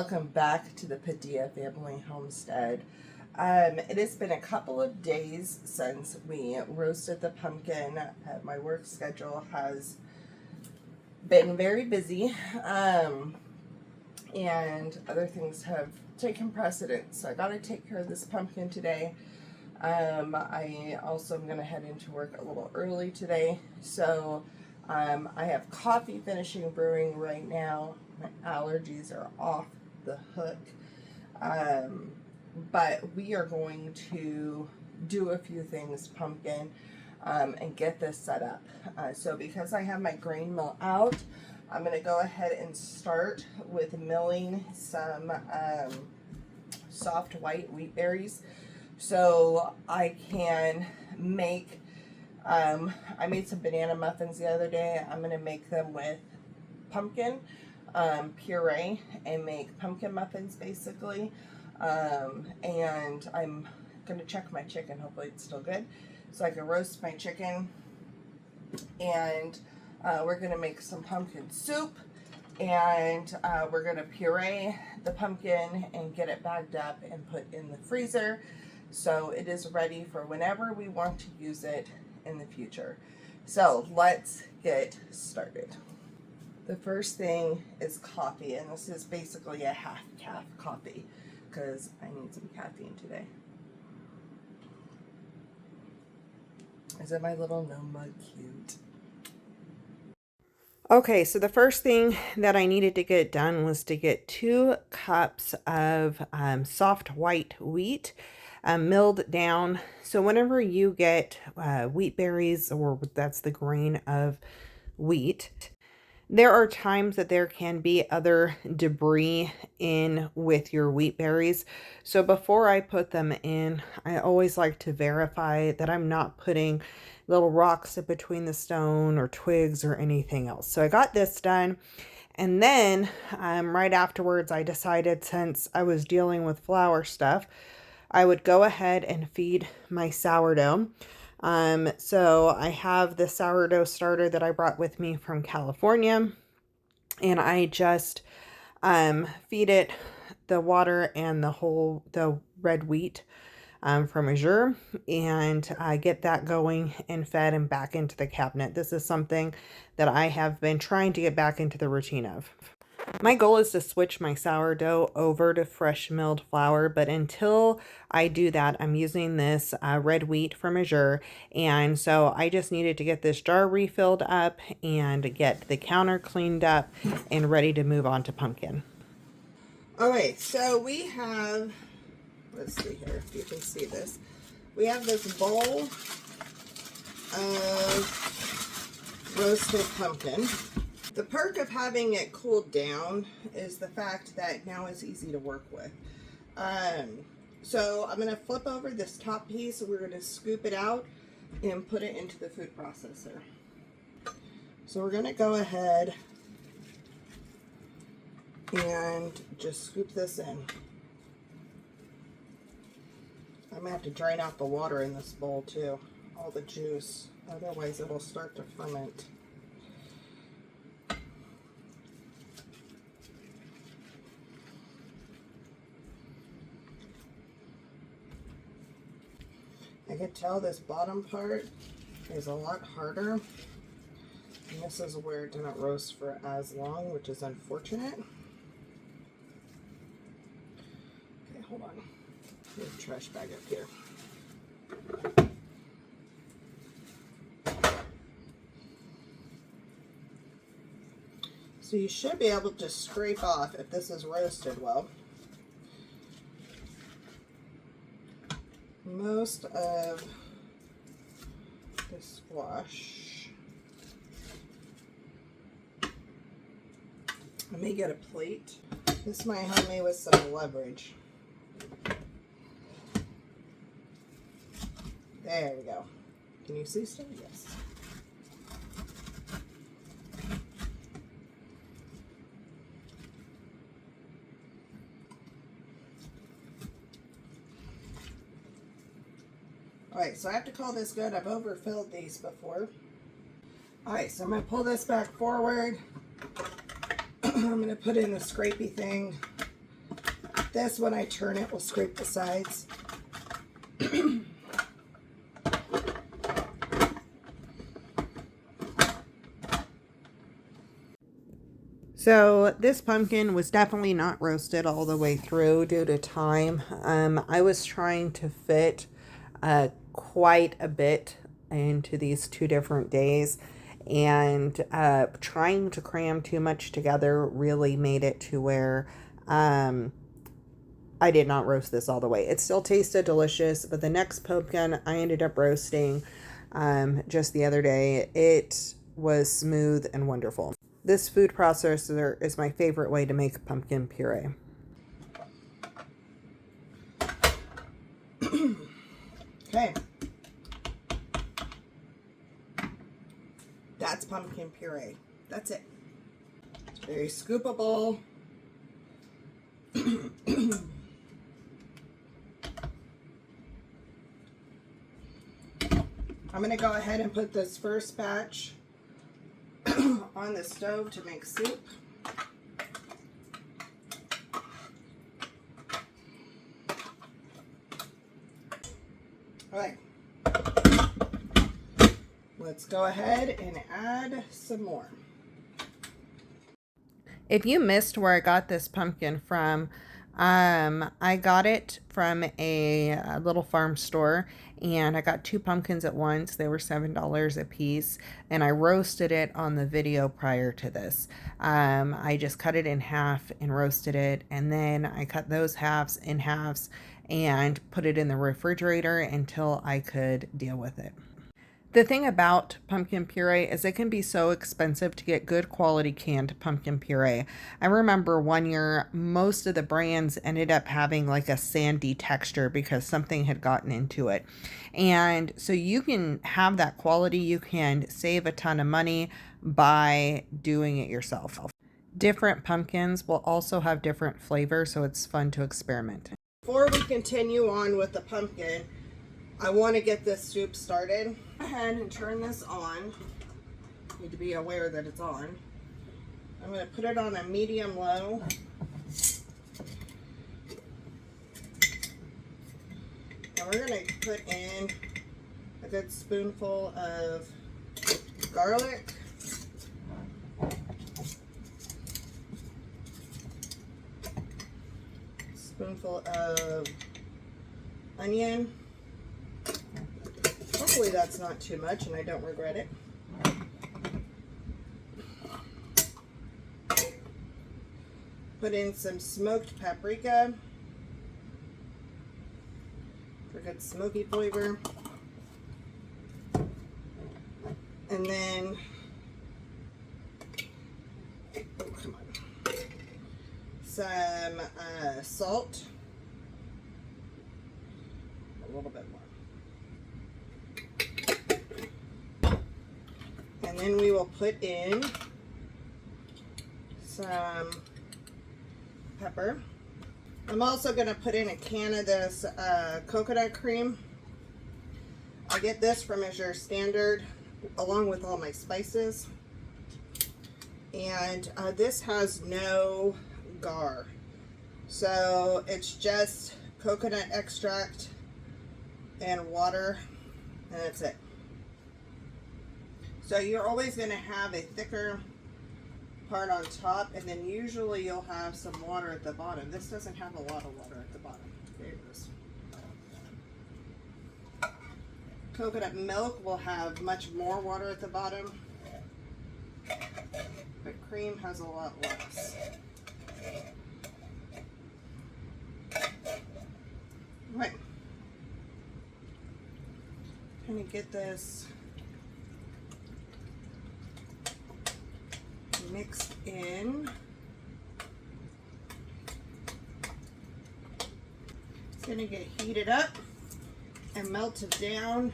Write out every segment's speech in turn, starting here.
Welcome back to the Padilla Family Homestead. It has been a couple of days since we roasted the pumpkin. My work schedule has been very busy, and other things have taken precedence. So I got to take care of this pumpkin today. I also am going to head into work a little early today. So I have coffee finishing brewing right now. My allergies are off the hook. But we are going to do a few things, pumpkin, and get this set up. So because I have my grain mill out, I'm going to go ahead and start with milling some soft white wheat berries so I can make, I made some banana muffins the other day. I'm going to make them with pumpkin puree and make pumpkin muffins basically. And I'm going to check my chicken. Hopefully it's still good. So I can roast my chicken. And we're going to make some pumpkin soup. And we're going to puree the pumpkin and get it bagged up and put in the freezer. So it is ready for whenever we want to use it in the future. So let's get started. The first thing is coffee, and this is basically a half-calf coffee because I need some caffeine today. Isn't my little gnome mug cute? Okay, so the first thing that I needed to get done was to get 2 cups of soft white wheat milled down. So whenever you get wheat berries, or that's the grain of wheat, there are times that there can be other debris in with your wheat berries. So before I put them in, I always like to verify that I'm not putting little rocks in between the stone or twigs or anything else. So I got this done. And then right afterwards, I decided, since I was dealing with flour stuff, I would go ahead and feed my sourdough. So I have the sourdough starter that I brought with me from California, and I just feed it the water and the red wheat from Azure, and I get that going and fed and back into the cabinet. This is something that I have been trying to get back into the routine of. My goal is to switch my sourdough over to fresh milled flour, but until I do that, I'm using this red wheat from Azure, and so I just needed to get this jar refilled up and get the counter cleaned up and ready to move on to pumpkin. Okay, so we have, let's see here if you can see this. We have this bowl of roasted pumpkin. The perk of having it cooled down is the fact that now it's easy to work with. So I'm going to flip over this top piece. We're going to scoop it out and put it into the food processor. So we're going to go ahead and just scoop this in. I'm going to have to drain out the water in this bowl too, all the juice. Otherwise it'll start to ferment. I can tell this bottom part is a lot harder, and this is where it didn't roast for as long, which is unfortunate. Okay, hold on. There's a trash bag up here. So you should be able to scrape off if this is roasted well most of the squash. Let me get a plate. This might help me with some leverage. There we go. Can you see still? Yes. Alright, so I have to call this good. I've overfilled these before. Alright, so I'm going to pull this back forward. I'm going to put in the scrapey thing This, when I turn it, will scrape the sides. So this pumpkin was definitely not roasted all the way through due to time. I was trying to fit quite a bit into these 2 different days, and trying to cram too much together really made it to where I did not roast this all the way. It still tasted delicious, but the next pumpkin I ended up roasting just the other day. It was smooth and wonderful. This food processor is my favorite way to make pumpkin puree. Okay. That's pumpkin puree. That's it. It's very scoopable. I'm going to go ahead and put this first batch on the stove to make soup. All right. Let's go ahead and add some more. If you missed where I got this pumpkin from, I got it from a little farm store, and I got 2 pumpkins at once. They were $7 a piece, and I roasted it on the video prior to this. I just cut it in half and roasted it, and then I cut those halves in halves and put it in the refrigerator until I could deal with it. The thing about pumpkin puree is it can be so expensive to get good quality canned pumpkin puree. I remember one year most of the brands ended up having like a sandy texture because something had gotten into it. And so you can have that quality, you can save a ton of money by doing it yourself. Different pumpkins will also have different flavors, so it's fun to experiment. Before we continue on with the pumpkin, I want to get this soup started. Go ahead and turn this on. Need to be aware that it's on. I'm going to put it on a medium low. And we're going to put in a good spoonful of garlic. Spoonful of onion. Hopefully that's not too much and I don't regret it. Put in some smoked paprika for good smoky flavor. And then, oh, come on, some salt, a little bit more. And then we will put in some pepper. I'm also going to put in a can of this coconut cream. I get this from Azure Standard along with all my spices. And this has no gar. So it's just coconut extract and water, and that's it. So you're always going to have a thicker part on top, and then usually you'll have some water at the bottom. This doesn't have a lot of water at the bottom. There it is. Coconut milk will have much more water at the bottom, but cream has a lot less. Right. Kind of get this mixed in. It's going to get heated up and melted down.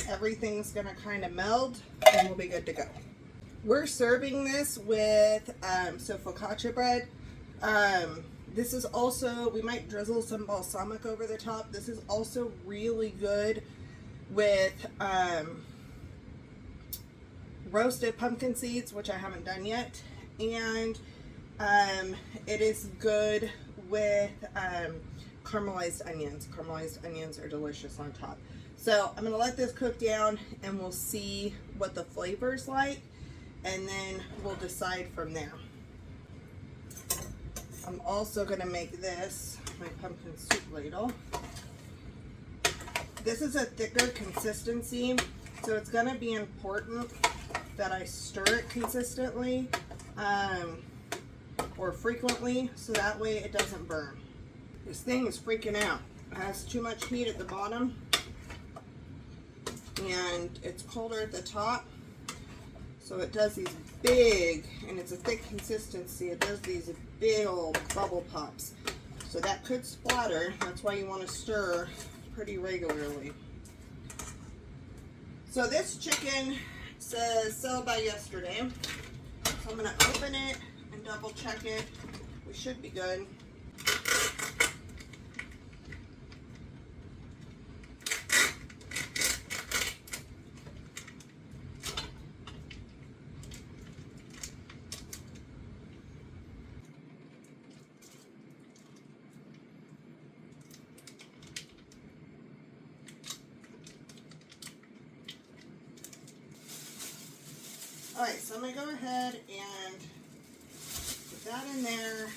Everything's going to kind of meld and we'll be good to go. We're serving this with so focaccia bread. This is also, we might drizzle some balsamic over the top. This is also really good with roasted pumpkin seeds, which I haven't done yet, and It is good with caramelized onions. Caramelized onions are delicious on top. So I'm gonna let this cook down and we'll see what the flavor's like, and then we'll decide from there. I'm also gonna make this my pumpkin soup ladle. This is a thicker consistency, so it's gonna be important that I stir it consistently or frequently, so that way it doesn't burn. This thing is freaking out. It has too much heat at the bottom and it's colder at the top, so it does these big, and it's a thick consistency, it does these big old bubble pops. So that could splatter. That's why you want to stir pretty regularly. So this chicken says sell by yesterday. So I'm going to open it and double check it. We should be good. Alright, so I'm going to go ahead and put that in there.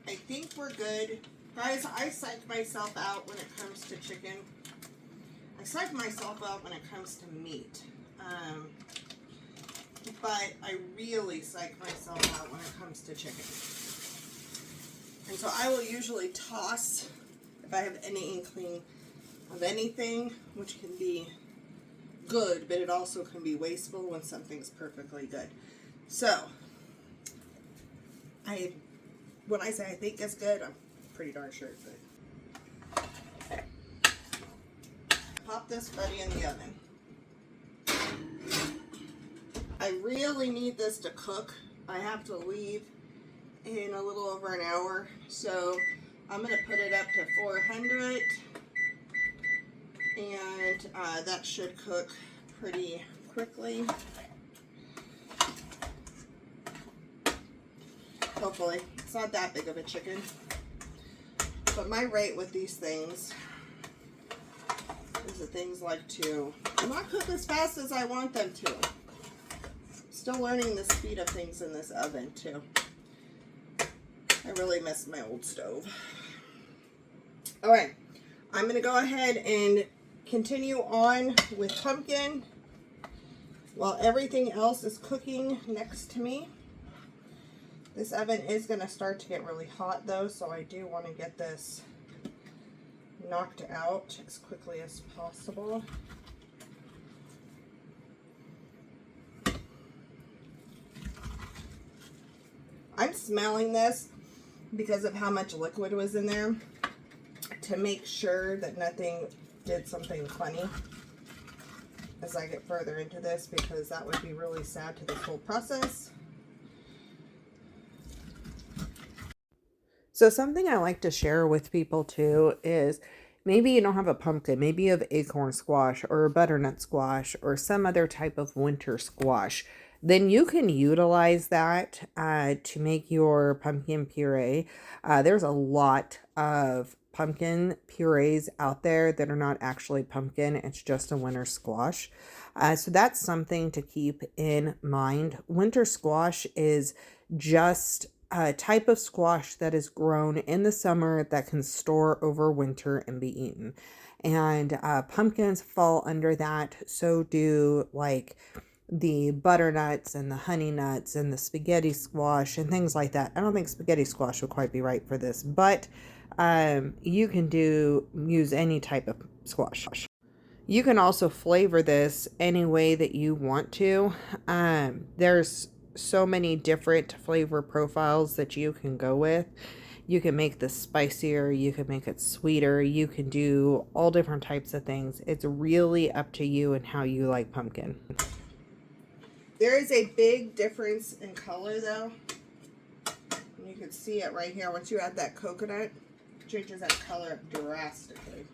I think we're good. Guys, I psych myself out when it comes to chicken. I psych myself out when it comes to meat. But I really psych myself out when it comes to chicken. And so I will usually toss if I have any inkling of anything, which can be good, but it also can be wasteful when something's perfectly good. So, when I say I think it's good, I'm pretty darn sure it's good. Pop this buddy in the oven. I really need this to cook. I have to leave in a little over an hour, so I'm going to put it up to 400. And that should cook pretty quickly. Hopefully. It's not that big of a chicken. But my rate with these things is that things like to not cook as fast as I want them to. Still learning the speed of things in this oven too. I really miss my old stove. Alright, I'm going to go ahead and continue on with pumpkin while everything else is cooking next to me. This oven is going to start to get really hot though, so I do want to get this knocked out as quickly as possible. I'm smelling this because of how much liquid was in there to make sure that nothing did something funny as I get further into this, because that would be really sad to this whole process. So something I like to share with people too is maybe you don't have a pumpkin, maybe you have acorn squash or butternut squash or some other type of winter squash. Then you can utilize that to make your pumpkin puree. There's a lot of pumpkin purees out there that are not actually pumpkin. It's just a winter squash. So that's something to keep in mind. Winter squash is just a type of squash that is grown in the summer that can store over winter and be eaten. And pumpkins fall under that. So do like the butternuts and the honey nuts and the spaghetti squash and things like that. I don't think spaghetti squash would quite be right for this, but you can use any type of squash. You can also flavor this any way that you want to. There's so many different flavor profiles that you can go with. You can make this spicier, you can make it sweeter, you can do all different types of things. It's really up to you and how you like pumpkin. There is a big difference in color though. You can see it right here. Once you add that coconut, it changes that color drastically.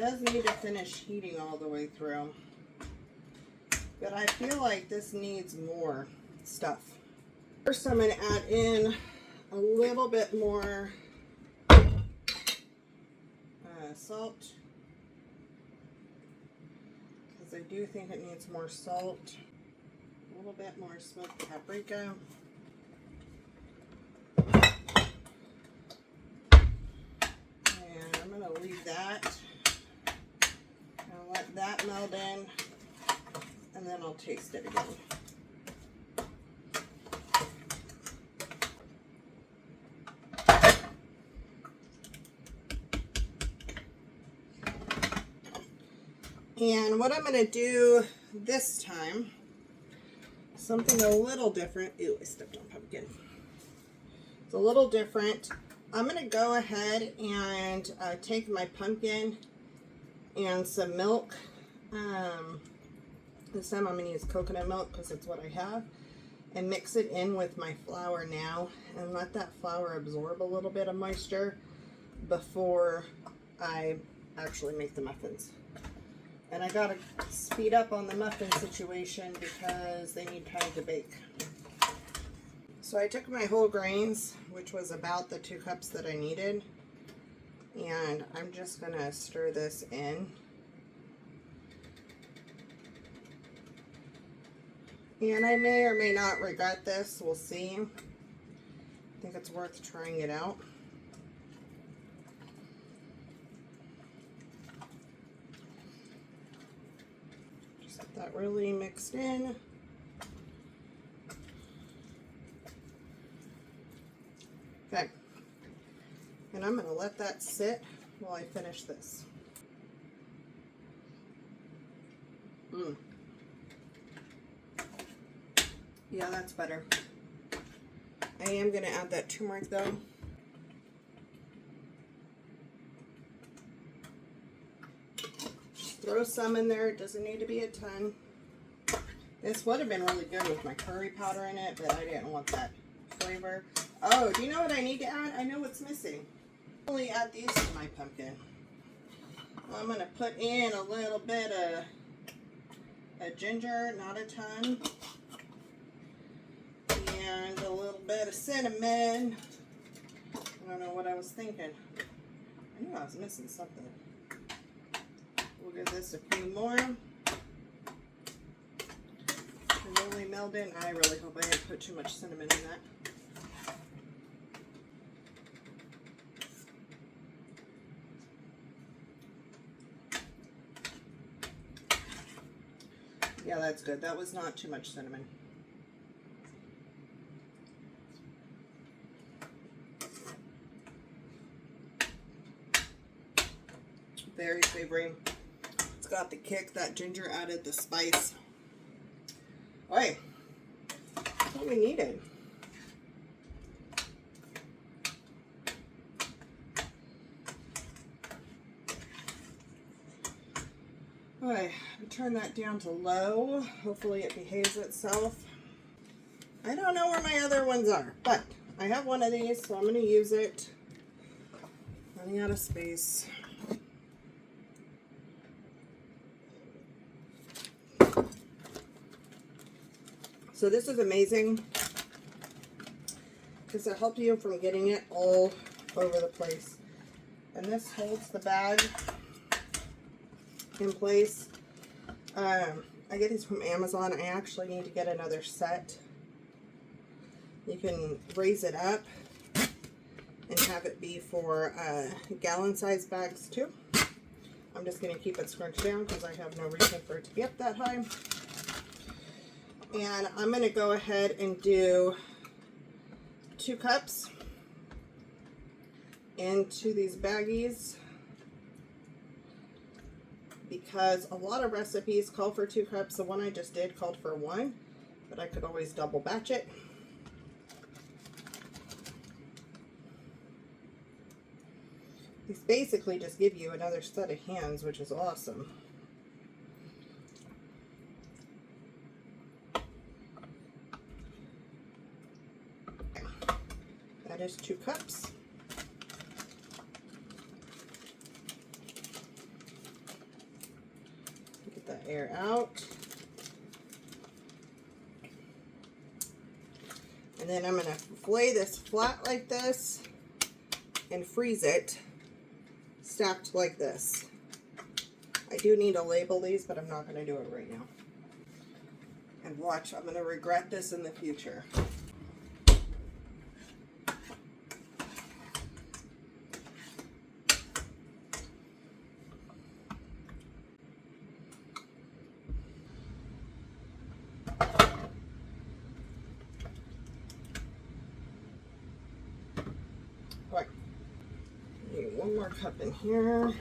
does need to finish heating all the way through, but I feel like this needs more stuff. First, I'm going to add in a little bit more salt, because I do think it needs more salt. A little bit more smoked paprika. And I'm going to leave that. I'll let that meld in, and then I'll taste it again. And what I'm going to do this time, something a little different. Ew, I stepped on pumpkin. It's a little different. I'm going to go ahead and take my pumpkin and some milk. This time I'm going to use coconut milk because it's what I have. And mix it in with my flour now. And let that flour absorb a little bit of moisture before I actually make the muffins. And I gotta speed up on the muffin situation because they need time to bake. So I took my whole grains, which was about the 2 cups that I needed, and I'm just gonna stir this in. And I may or may not regret this, we'll see. I think it's worth trying it out. That really mixed in. Okay, and I'm going to let that sit while I finish this. Yeah, that's better. I am going to add that turmeric though. Throw some in there. It doesn't need to be a ton. This would have been really good with my curry powder in it, but I didn't want that flavor. Oh, do you know what I need to add? I know what's missing. I'll only add these to my pumpkin. I'm going to put in a little bit of ginger, not a ton. And a little bit of cinnamon. I don't know what I was thinking. I knew I was missing something. We'll give this a few more. Really meld in. I really hope I didn't put too much cinnamon in that. Yeah, that's good. That was not too much cinnamon. Very savory. It's got the kick. That ginger added the spice. Oi, that's what we needed. Alright, turn that down to low. Hopefully it behaves itself. I don't know where my other ones are, but I have one of these, so I'm going to use it. Running out of space. So this is amazing because it helps you from getting it all over the place. And this holds the bag in place. I get these from Amazon. I actually need to get another set. You can raise it up and have it be for gallon size bags too. I'm just going to keep it scrunched down because I have no reason for it to be up that high. And I'm going to go ahead and do 2 cups into these baggies because a lot of recipes call for 2 cups. The one I just did called for 1, but I could always double batch it. These basically just give you another set of hands, which is awesome. That is 2 cups. that air out. And then I'm going to lay this flat like this and freeze it stacked like this. I do need to label these, but I'm not going to do it right now. And watch, I'm going to regret this in the future. Right. Need one more cup in here.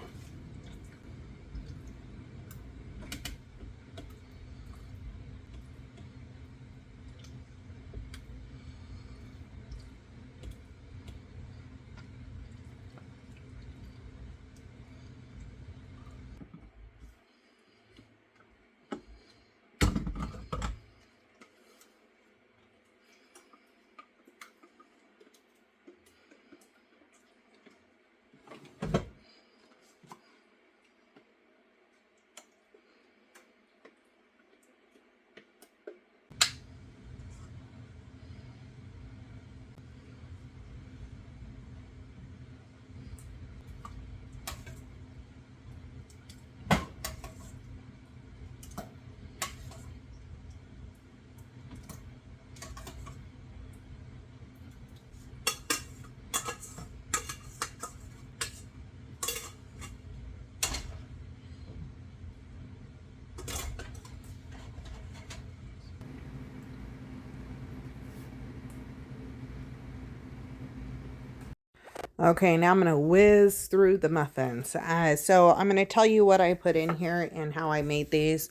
Okay, now I'm going to whiz through the muffins. So I'm going to tell you what I put in here and how I made these.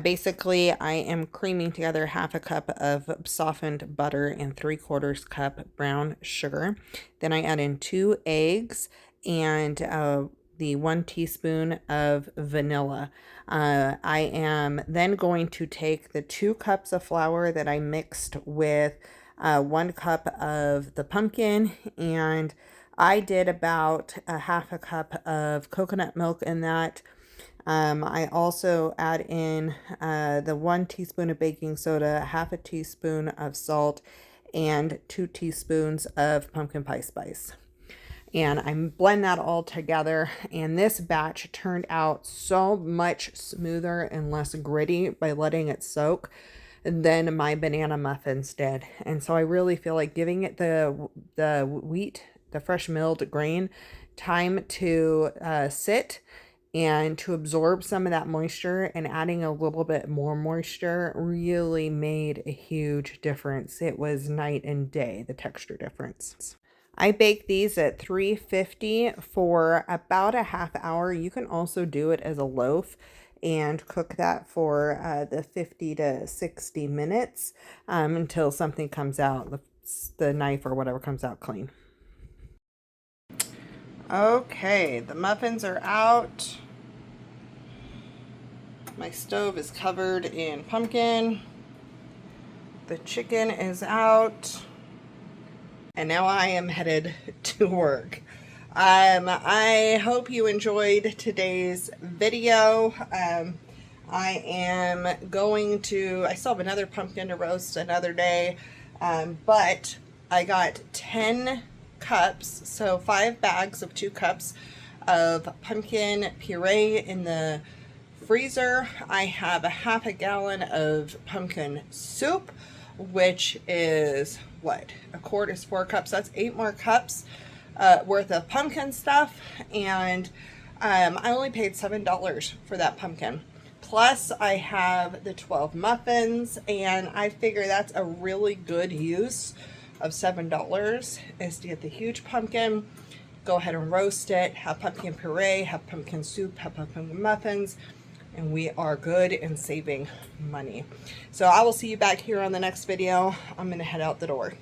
Basically, I am creaming together half a cup of softened butter and 3/4 cup brown sugar. Then I add in 2 eggs and the 1 teaspoon of vanilla. I am then going to take the 2 cups of flour that I mixed with 1 cup of the pumpkin, and I did about a half a cup of coconut milk in that. I also add in the 1 teaspoon of baking soda, half a teaspoon of salt, and 2 teaspoons of pumpkin pie spice. And I blend that all together, and this batch turned out so much smoother and less gritty by letting it soak than my banana muffins did. And so I really feel like giving it the wheat, the fresh milled grain, time to sit and to absorb some of that moisture, and adding a little bit more moisture really made a huge difference. It was night and day, the texture difference. I bake these at 350 for about a half hour. You can also do it as a loaf and cook that for the 50 to 60 minutes until something comes out, the knife or whatever comes out clean. Okay, the muffins are out. My stove is covered in pumpkin. The chicken is out. And now I am headed to work. I hope you enjoyed today's video. I am going to, I still have another pumpkin to roast another day, but I got 10 cups, so 5 bags of 2 cups of pumpkin puree in the freezer. I have a half a gallon of pumpkin soup, which is what, a quart is 4 cups. That's 8 more cups worth of pumpkin stuff, and I only paid $7 for that pumpkin. Plus I have the 12 muffins, and I figure that's a really good use of $7, is to get the huge pumpkin, go ahead and roast it, have pumpkin puree, have pumpkin soup, have pumpkin muffins, and we are good and saving money. So I will see you back here on the next video. I'm gonna head out the door.